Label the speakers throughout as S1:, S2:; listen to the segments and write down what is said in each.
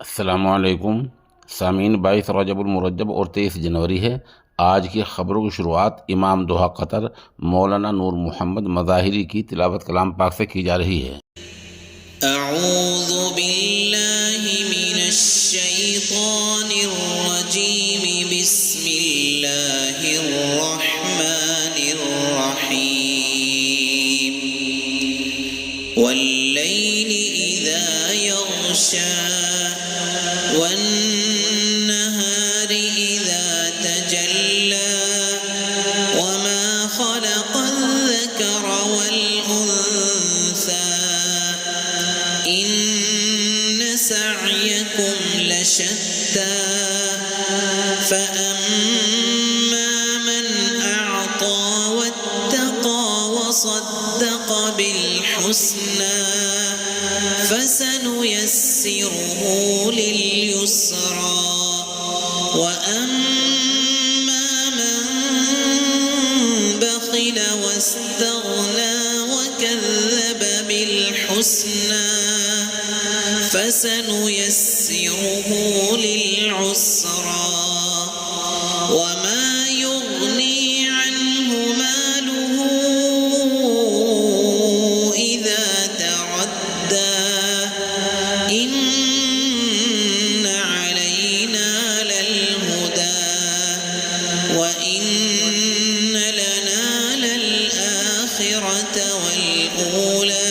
S1: अस्सलामुअलैकुम सामीन। 22 रजबुल-मुरज्जब और 23 जनवरी है। आज की खबरों की शुरुआत इमाम दोहा कतर मौलाना नूर मोहम्मद मज़ाहिरी की तिलावत कलाम पाक से की जा रही है।
S2: अऊज़ु बिल्लाहि मिनश शैतानिर रजीम। बिस्मिल्लाहिर रहमानिर रहीम। वल्लैलि इज़ा यग़शा वन्नहारि इज़ा तजल्ला वमा खलक़ल ज़करा वल उन्सा इन्न सअयकुम लशत्ता फअम्मा मन अअता वत्तक़ा वसद्दक़ बिलहुस्ना फसनुयस्सिरुहु लिलयुस्रा वअम्मा मन बखिल वस्तगना वकज़्ज़ब बिलहुस्ना फसनुयस्सिरुहु लिलउस्रा वमा युग़नी अन्हु मालुहु इज़ा तरद्दा इन्न अलैना ललहुदा व इन्न लना ललआखिरत वलऊला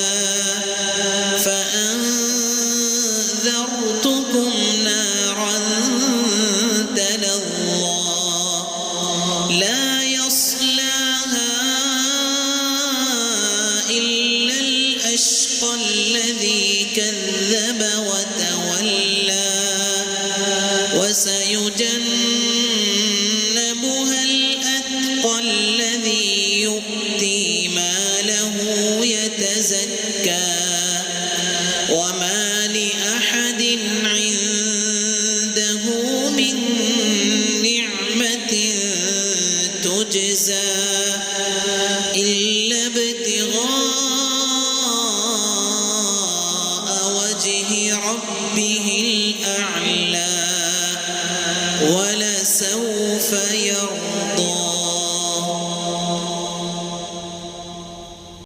S2: فأنذرتكم نارا تلظى لا يصلاها إلا الأشقى الذي كذب وتولى وسيجنبها الأتقى الذي يؤتي ماله يتزكى وما لأحد عنده من نعمة تجزى إلا ابتغاء وجه ربه الأعلى